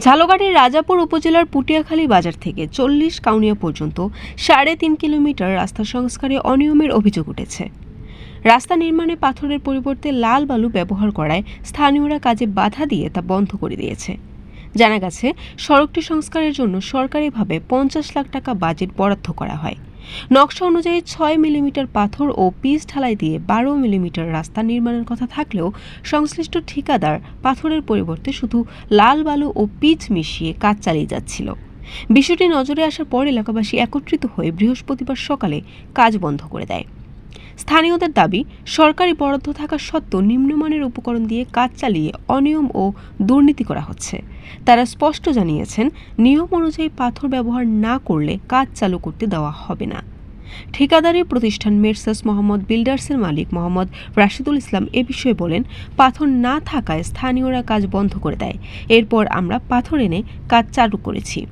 ঝালকাঠির রাজাপুর উপজেলার পুটিয়াখালী বাজার থেকে 40 কাউনিয়া পর্যন্ত 3.5 কিলোমিটার রাস্তা সংস্কারে অনিয়মের অভিযোগ উঠেছে। রাস্তা নির্মাণে পাথরের পরিবর্তে লাল বালু ব্যবহার করায় স্থানীয়রা কাজে বাধা দিয়ে তা বন্ধ করে দিয়েছে। জানা গেছে, সড়কটি সংস্কারের জন্য সরকারিভাবে 50 লাখ টাকা বাজেট বরাদ্দ করা হয়। নকশা অনুযায়ী 6 মিলিমিটার পাথর ও পিচ ঢালাই দিয়ে 12 মিলিমিটার রাস্তা নির্মাণের কথা থাকলেও সংশ্লিষ্ট ঠিকাদার পাথরের পরিবর্তে শুধু লাল বালু ও পিচ মিশিয়ে কাজ চালিয়ে যাচ্ছিল। বিষয়টি নজরে আসার পর এলাকাবাসী একত্রিত হয়ে বৃহস্পতিবার সকালে কাজ বন্ধ করে দেয়। স্থানীয়দের দাবি, সরকারি বরাদ্দ থাকা সত্ত্বেও নিম্নমানের উপকরণ দিয়ে কাজ চালিয়ে অনিয়ম ও দুর্নীতি করা হচ্ছে। তারা স্পষ্ট জানিয়েছেন, নিয়ম অনুযায়ী পাথর ব্যবহার না করলে কাজ চালু করতে দেওয়া হবে না। ঠিকাদারি প্রতিষ্ঠান মেসার্স মোহাম্মদ বিল্ডার্সের মালিক মোহাম্মদ রাশিদুল ইসলাম এ বিষয়ে বলেন, পাথর না থাকায় স্থানীয়রা কাজ বন্ধ করে দেয়। এরপর আমরা পাথর এনে কাজ চালু করেছি।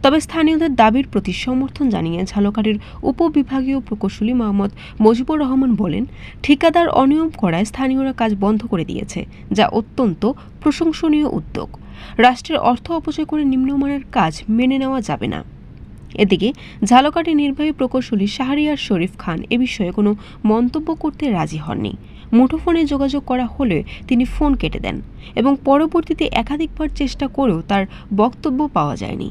তবে স্থানীয়দের দাবির প্রতি সমর্থন জানিয়ে ঝালকাঠির উপবিভাগীয় প্রকৌশলী মোহাম্মদ মজিবুর রহমান বলেন, ঠিকাদার অনিয়ম করায় স্থানীয়রা কাজ বন্ধ করে দিয়েছে, যা অত্যন্ত প্রশংসনীয় উদ্যোগ। রাষ্ট্রের অর্থ অপচয় করে নিম্নমানের কাজ মেনে নেওয়া যাবে না। এদিকে ঝালকাঠি নির্বাহী প্রকৌশলী শাহরিয়ার শরীফ খান এ বিষয়ে কোনো মন্তব্য করতে রাজি হননি। মুঠোফোনে যোগাযোগ করা হলে তিনি ফোন কেটে দেন এবং পরবর্তীতে একাধিকবার চেষ্টা করেও তার বক্তব্য পাওয়া যায়নি।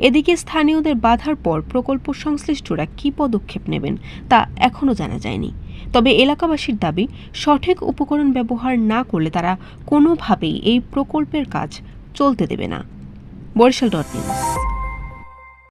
এদিকে স্থানীয়দের বাধার পর প্রকল্প সংশ্লিষ্টরা কী পদক্ষেপ নেবেন তা এখনও জানা যায়নি। তবে এলাকাবাসীর দাবি, সঠিক উপকরণ ব্যবহার না করলে তারা কোনোভাবেই এই প্রকল্পের কাজ চলতে দেবে না। বরিশাল.নিউজ।